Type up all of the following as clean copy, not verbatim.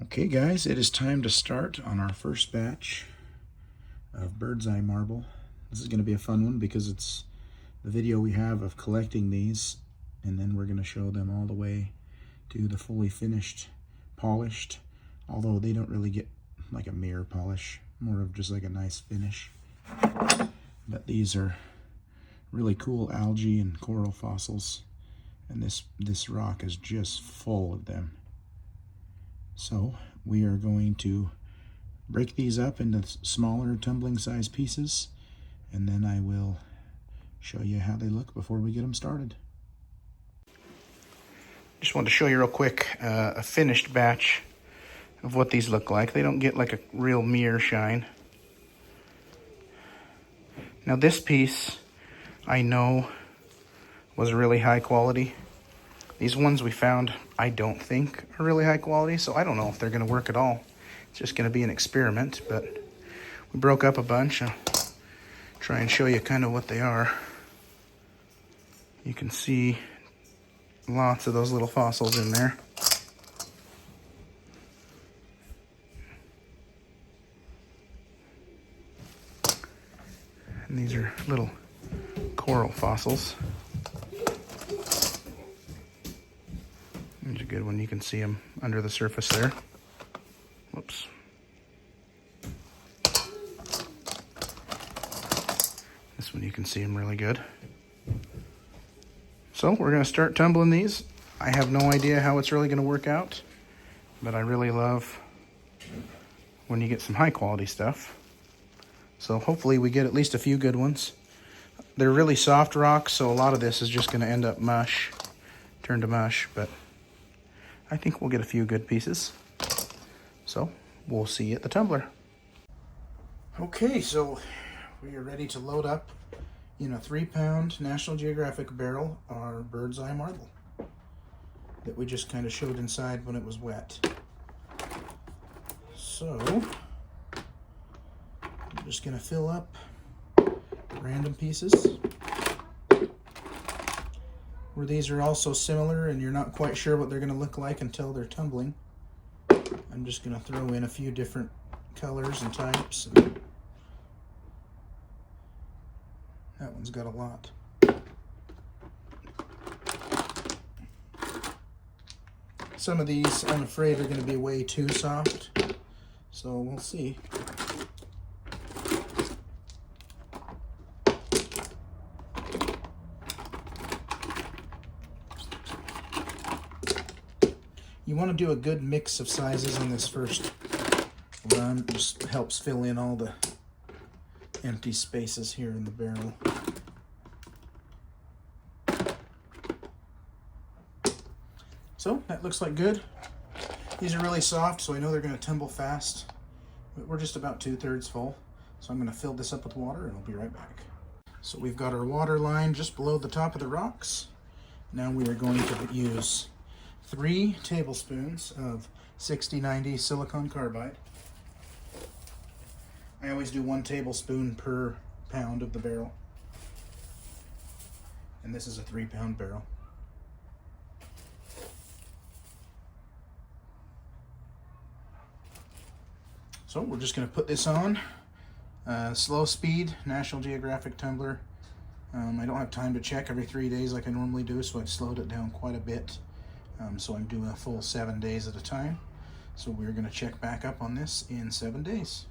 Okay guys, it is time to start on our first batch of Birdseye Marble. This is going to be a fun one because it's the video we have of collecting these, and then we're going to show them all the way to the fully finished, polished, although they don't really get like a mirror polish, more of just like a nice finish. But these are really cool algae and coral fossils, and this rock is just full of them. So we are going to break these up into smaller tumbling size pieces, and then I will show you how they look before we get them started. Just wanted to show you real quick a finished batch of what these look like. They don't get like a real mirror shine. Now this piece I know was really high quality. These ones we found I don't think are really high quality, so I don't know if they're going to work at all. It's just going to be an experiment, but we broke up a bunch. I'll try and show you kind of what they are. You can see lots of those little fossils in there. And these are little coral fossils. There's a good one. You can see them under the surface there. Whoops. This one you can see them really good. So we're going to start tumbling these. I have no idea how it's really going to work out, but I really love when you get some high quality stuff. So hopefully we get at least a few good ones. They're really soft rocks, so a lot of this is just going to end up mush, turn to mush, but I think we'll get a few good pieces. So we'll see you at the tumbler. Okay, so we are ready to load up in a 3-pound National Geographic barrel our Birdseye Marble that we just kind of showed inside when it was wet. So I'm just going to fill up random pieces. Where these are also similar and you're not quite sure what they're going to look like until they're tumbling, I'm just going to throw in a few different colors and types. That one's got a lot. Some of these, I'm afraid, are going to be way too soft, so we'll see. You want to do a good mix of sizes in this first run. It just helps fill in all the empty spaces here in the barrel. So that looks like good. These are really soft, so I know they're going to tumble fast. But we're just about 2/3 full. So I'm going to fill this up with water and I'll be right back. So we've got our water line just below the top of the rocks. Now we are going to use 3 tablespoons of 6090 silicon carbide. I always do 1 tablespoon per pound of the barrel. And this is a 3-pound barrel. So we're just going to put this on. Slow speed, National Geographic tumbler. I don't have time to check every 3 days like I normally do, so I've slowed it down quite a bit. So I'm doing a full 7 days at a time. So we're going to check back up on this in 7 days.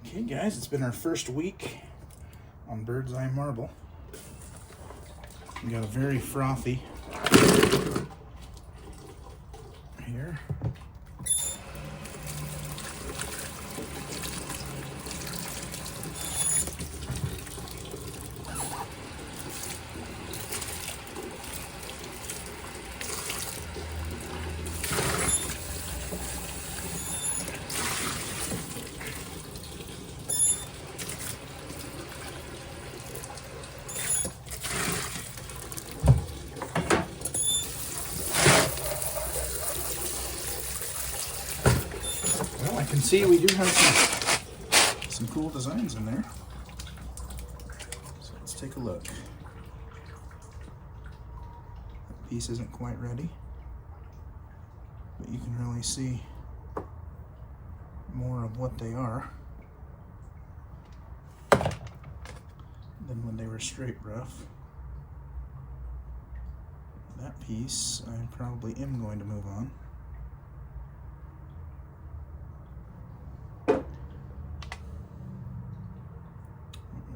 Okay guys, it's been our first week on Birdseye Marble. We got a very frothy here. I can see we do have some cool designs in there. So let's take a look. That piece isn't quite ready. but you can really see more of what they are than when they were straight rough. That piece I probably am going to move on.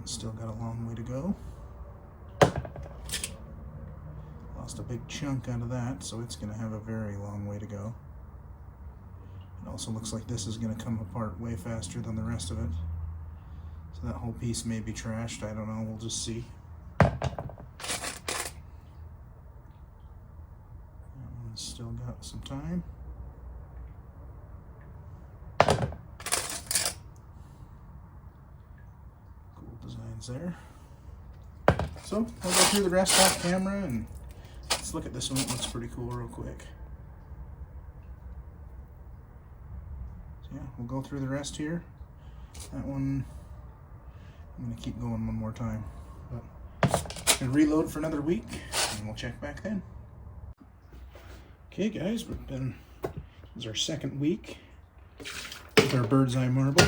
It's still got a long way to go. Lost a big chunk out of that, so it's going to have a very long way to go. It also looks like this is going to come apart way faster than the rest of it. So that whole piece may be trashed, I don't know, we'll just see. Still got some time. Cool designs there. So we'll go through the rest off camera and let's look at this one. It looks pretty cool real quick. So yeah, we'll go through the rest here. That one, I'm going to keep going one more time. But I'm going to reload for another week and we'll check back then. Okay guys, this is our second week with our Birdseye Marble.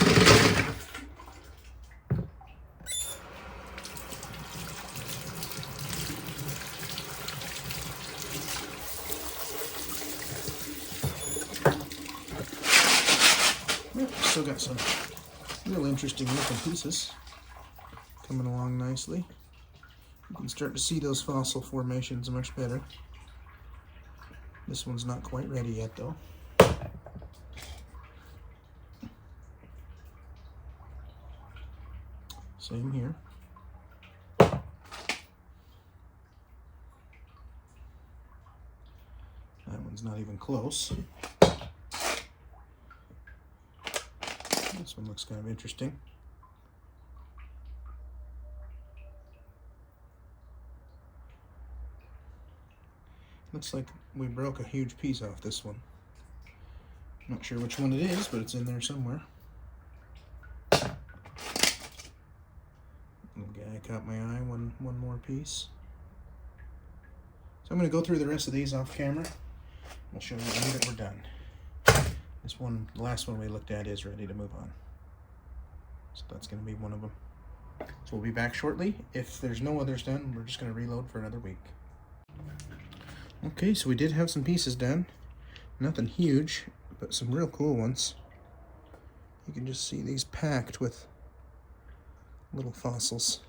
Yep, still got some real interesting looking pieces coming along nicely. You can start to see those fossil formations much better. This one's not quite ready yet though. Same here. That one's not even close. This one looks kind of interesting. Looks like we broke a huge piece off this one. Not sure which one it is, but it's in there somewhere. Little guy caught my eye, one more piece. So I'm going to go through the rest of these off camera. We'll show you that we're done. This one, the last one we looked at, is ready to move on. So that's going to be one of them. So we'll be back shortly. If there's no others done, we're just going to reload for another week. Okay, so we did have some pieces done. Nothing huge, but some real cool ones. You can just see these packed with little fossils.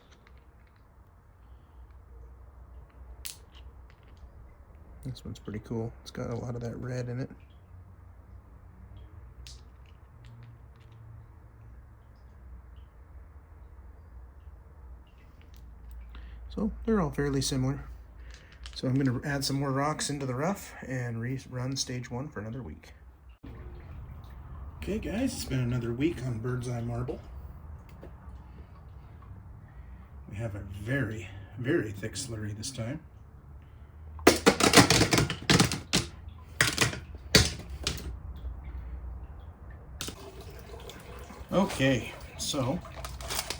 This one's pretty cool. It's got a lot of that red in it. So they're all fairly similar. So I'm going to add some more rocks into the rough and rerun stage 1 for another week. Okay guys, it's been another week on Birdseye Marble. We have a very, very thick slurry this time. Okay, so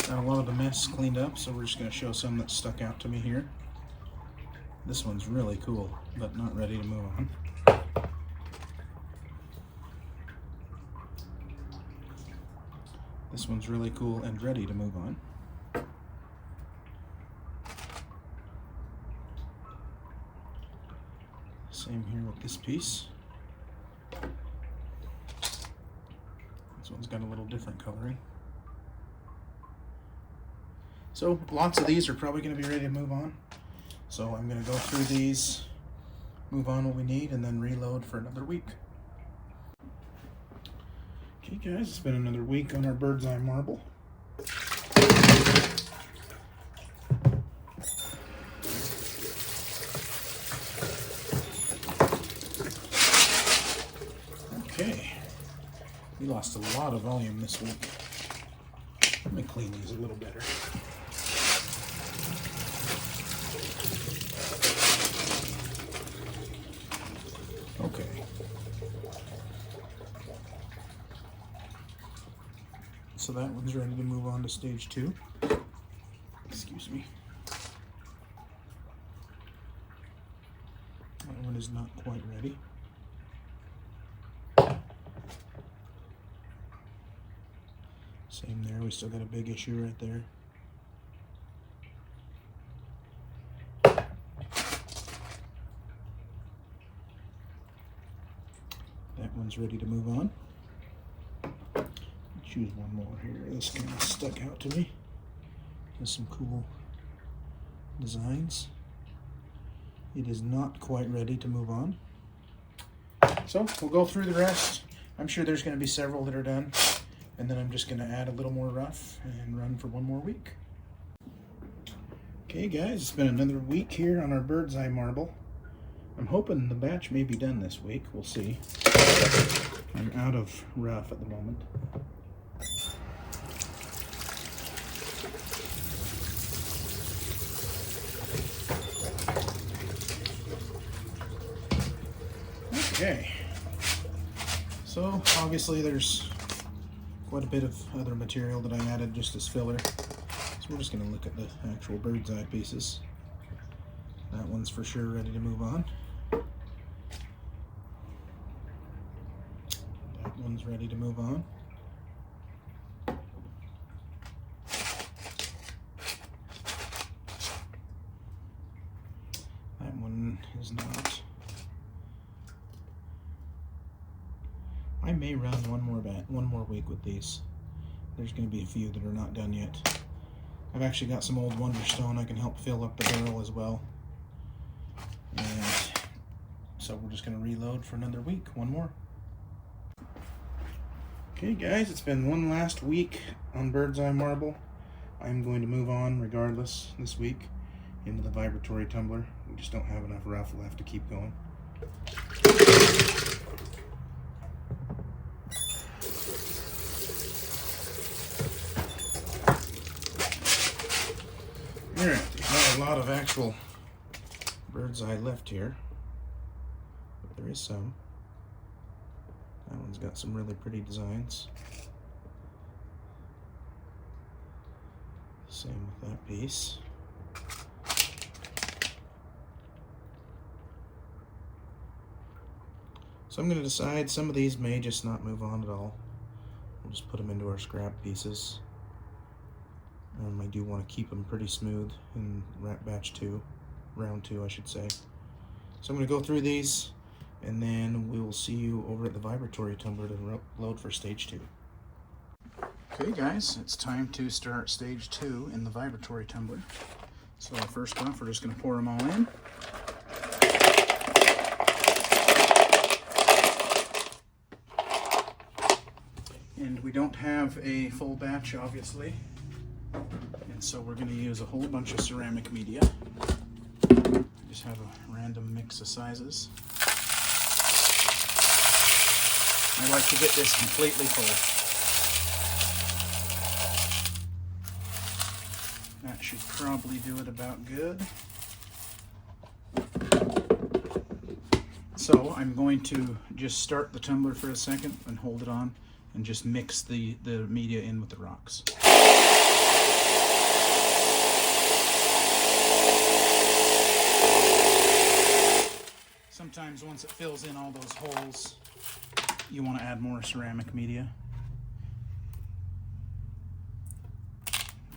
got a lot of the mess cleaned up, so we're just going to show some that stuck out to me here. This one's really cool, but not ready to move on. This one's really cool and ready to move on. Same here with this piece. This one's got a little different coloring. So lots of these are probably going to be ready to move on. So I'm going to go through these, move on what we need, and then reload for another week. Okay guys, it's been another week on our Birdseye Marble. Okay, we lost a lot of volume this week. Let me clean these a little better. Okay. So that one's ready to move on to stage 2. Excuse me. That one is not quite ready. Same there, we still got a big issue right there. That one's ready to move on. Choose one more here. This kind of stuck out to me. Has some cool designs. It is not quite ready to move on. So we'll go through the rest. I'm sure there's going to be several that are done. And then I'm just going to add a little more rough and run for one more week. Okay guys, it's been another week here on our Birdseye Marble. I'm hoping the batch may be done this week. We'll see. I'm out of rough at the moment. Okay, so obviously there's quite a bit of other material that I added just as filler. So we're just going to look at the actual bird's eye pieces. That one's for sure ready to move on. That one's ready to move on. That one is not. I may run one more week with these. There's going to be a few that are not done yet. I've actually got some old Wonderstone I can help fill up the barrel as well. And so we're just going to reload for another week, one more. Okay guys, it's been one last week on Birdseye Marble. I'm going to move on regardless this week into the vibratory tumbler. We just don't have enough rough left to keep going. Alright, there's not a lot of actual bird's eye left here, but there is some. That one's got some really pretty designs. Same with that piece. So I'm going to decide some of these may just not move on at all. We'll just put them into our scrap pieces. I do want to keep them pretty smooth in batch 2, round 2 I should say. So I'm going to go through these and then we will see you over at the vibratory tumbler to load for stage 2. Okay guys, it's time to start stage 2 in the vibratory tumbler. So first off, we're just going to pour them all in. And we don't have a full batch obviously. And so we're going to use a whole bunch of ceramic media. Just have a random mix of sizes. I like to get this completely full. That should probably do it about good. So I'm going to just start the tumbler for a second and hold it on and just mix the media in with the rocks. Sometimes once it fills in all those holes, you want to add more ceramic media.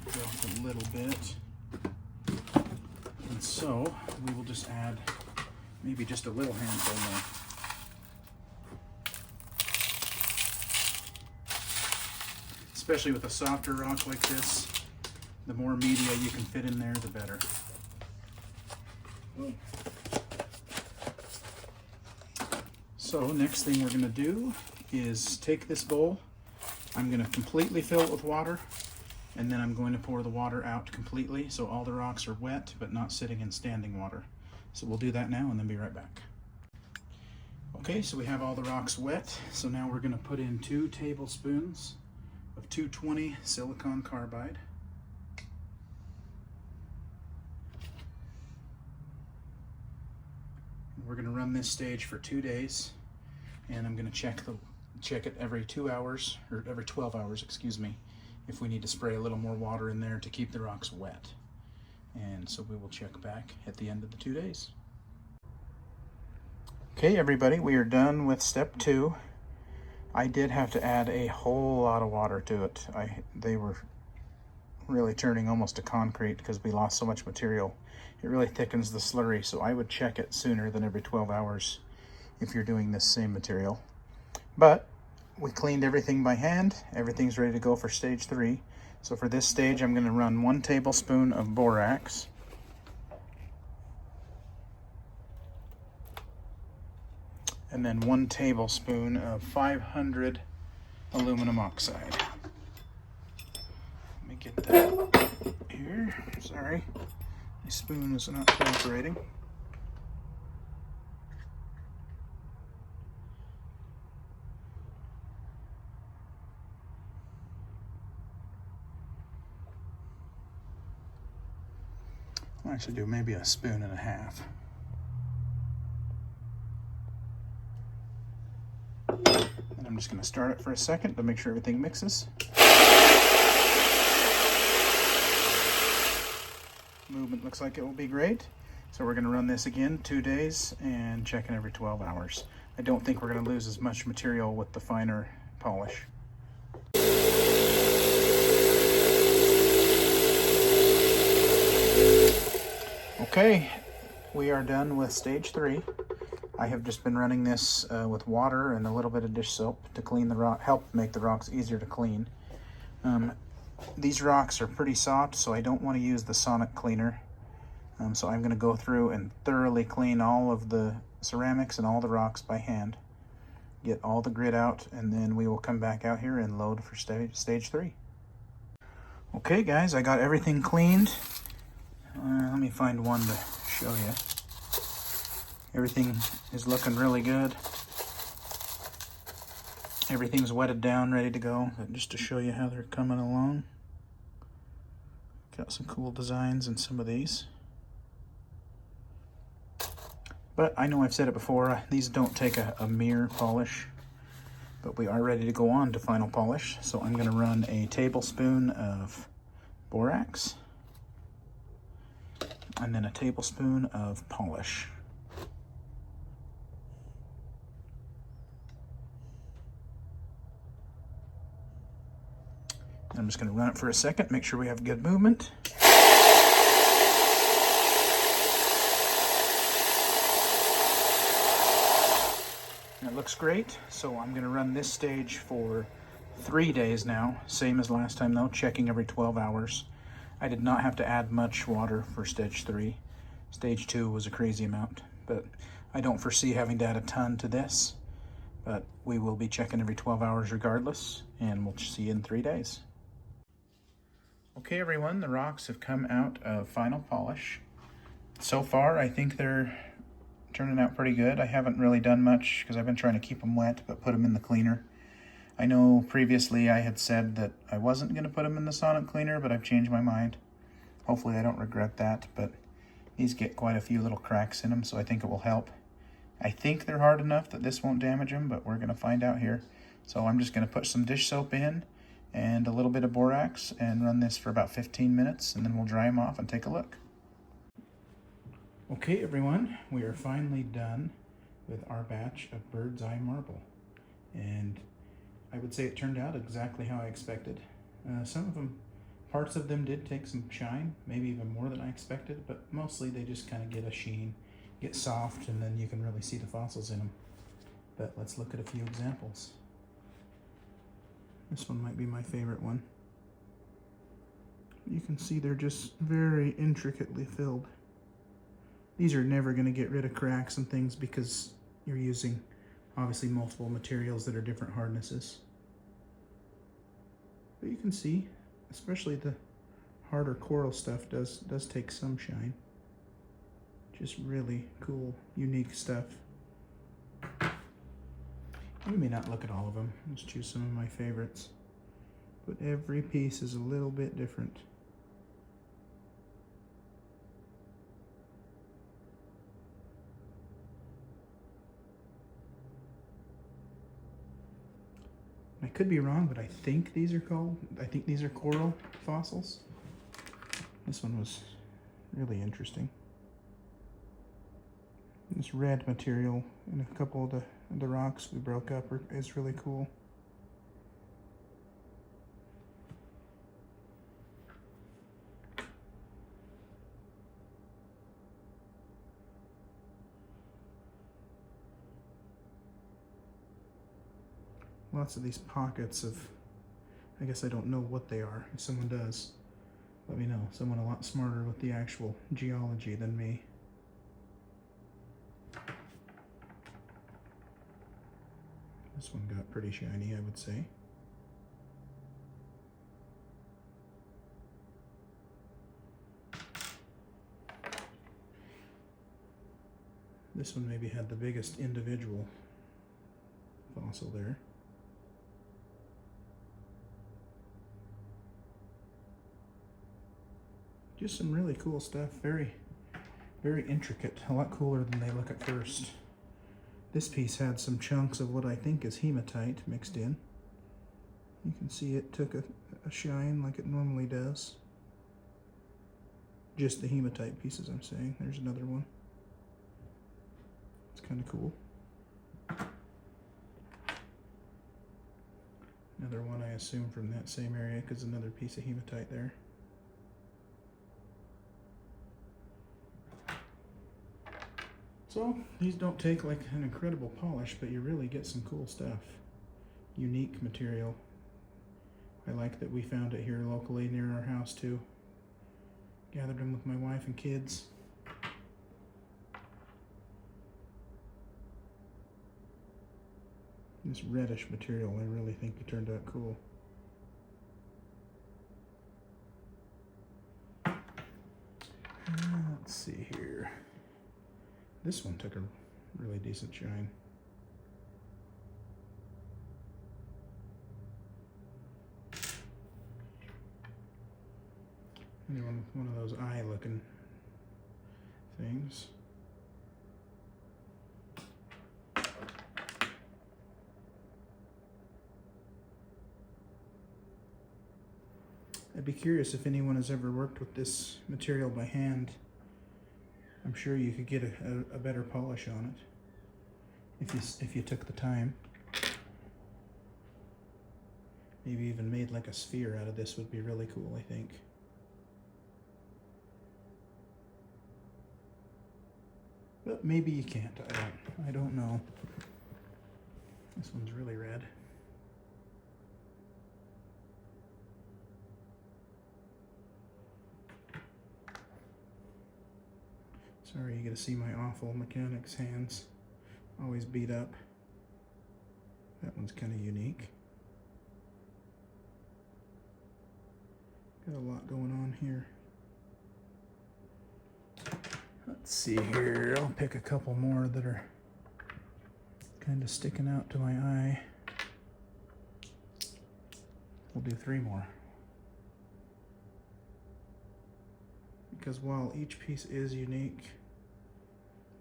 Just a little bit. And so we will just add maybe just a little handful more. Especially with a softer rock like this, the more media you can fit in there, the better. So next thing we're going to do is take this bowl. I'm going to completely fill it with water, and then I'm going to pour the water out completely so all the rocks are wet but not sitting in standing water. So we'll do that now and then be right back. Okay, so we have all the rocks wet, so now we're going to put in 2 tablespoons of 220 silicon carbide. We're going to run this stage for 2 days, and I'm going to check it every 2 hours, or every 12 hours, excuse me, if we need to spray a little more water in there to keep the rocks wet. And so we will check back at the end of the 2 days. Okay everybody, we are done with step 2. I did have to add a whole lot of water to it. They were really turning almost to concrete because we lost so much material. It really thickens the slurry, so I would check it sooner than every 12 hours if you're doing this same material. But we cleaned everything by hand. Everything's ready to go for stage 3. So for this stage, I'm going to run 1 tablespoon of borax. And then 1 tablespoon of 500 aluminum oxide. Let me get that here. Sorry, my spoon is not cooperating. I'll actually do maybe a spoon and a half. And I'm just going to start it for a second to make sure everything mixes. Movement looks like it will be great. So we're going to run this again 2 days and check in every 12 hours. I don't think we're going to lose as much material with the finer polish. Okay, we are done with stage 3. I have just been running this with water and a little bit of dish soap to clean the rock, help make the rocks easier to clean. These rocks are pretty soft, so I don't want to use the sonic cleaner. So I'm going to go through and thoroughly clean all of the ceramics and all the rocks by hand. Get all the grit out, and then we will come back out here and load for stage 3. Okay guys, I got everything cleaned. Let me find one to show you. Everything is looking really good. Everything's wetted down, ready to go. Just to show you how they're coming along. Got some cool designs in some of these. But I know I've said it before, these don't take a mere polish. But we are ready to go on to final polish. So I'm going to run a tablespoon of borax. And then a tablespoon of polish. I'm just going to run it for a second, make sure we have good movement. And it looks great, so I'm going to run this stage for 3 days now, same as last time though, checking every 12 hours. I did not have to add much water for stage 3. Stage 2 was a crazy amount, but I don't foresee having to add a ton to this. But we will be checking every 12 hours regardless, and we'll see you in 3 days. Okay everyone, the rocks have come out of final polish. So far, I think they're turning out pretty good. I haven't really done much because I've been trying to keep them wet, but put them in the cleaner. I know previously I had said that I wasn't going to put them in the sonic cleaner, but I've changed my mind. Hopefully I don't regret that, but these get quite a few little cracks in them, so I think it will help. I think they're hard enough that this won't damage them, but we're going to find out here. So I'm just going to put some dish soap in and a little bit of borax and run this for about 15 minutes, and then we'll dry them off and take a look. Okay everyone, we are finally done with our batch of Birdseye Marble, and I would say it turned out exactly how I expected. Parts of them did take some shine, maybe even more than I expected, but mostly they just kind of get a sheen, get soft, and then you can really see the fossils in them. But let's look at a few examples. This one might be my favorite one. You can see they're just very intricately filled. These are never going to get rid of cracks and things because you're using obviously multiple materials that are different hardnesses. But you can see, especially the harder coral stuff does take some shine. Just really cool, unique stuff. We may not look at all of them. Let's choose some of my favorites. But every piece is a little bit different. I could be wrong, but I think these are coral fossils. This one was really interesting. This red material in a couple of the rocks we broke up is really cool. lots of these pockets of, I guess I don't know what they are. If someone does, let me know. Someone a lot smarter with the actual geology than me. This one got pretty shiny, I would say. This one maybe had the biggest individual fossil there. Just some really cool stuff. Very, very intricate. A lot cooler than they look at first. This piece had some chunks of what I think is hematite mixed in. You can see it took a shine like it normally does. Just the hematite pieces, I'm saying. There's another one. It's kind of cool. Another one I assume from that same area, because another piece of hematite there. So these don't take like an incredible polish, but you really get some cool stuff. Unique material. I like that we found it here locally near our house too. Gathered them with my wife and kids. This reddish material, I really think it turned out cool. Let's see here. This one took a really decent shine. And one of those eye-looking things. I'd be curious if anyone has ever worked with this material by hand. I'm sure you could get a better polish on it if you took the time. Maybe even made like a sphere out of this would be really cool, I think. But maybe you can't. I don't know. This one's really red. Sorry, you get to see my awful mechanics hands. Always beat up. That one's kind of unique. Got a lot going on here. Let's see here. I'll pick a couple more that are kind of sticking out to my eye. We'll do 3 more. Because while each piece is unique,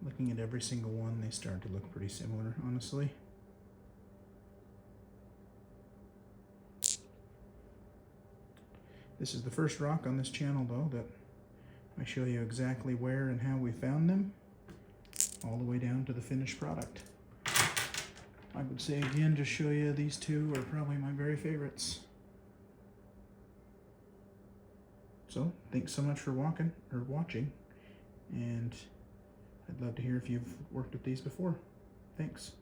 looking at every single one, they start to look pretty similar, honestly. This is the first rock on this channel, though, that I show you exactly where and how we found them, all the way down to the finished product. I would say again, just show you these two are probably my very favorites. So, thanks so much for watching, and I'd love to hear if you've worked with these before. Thanks.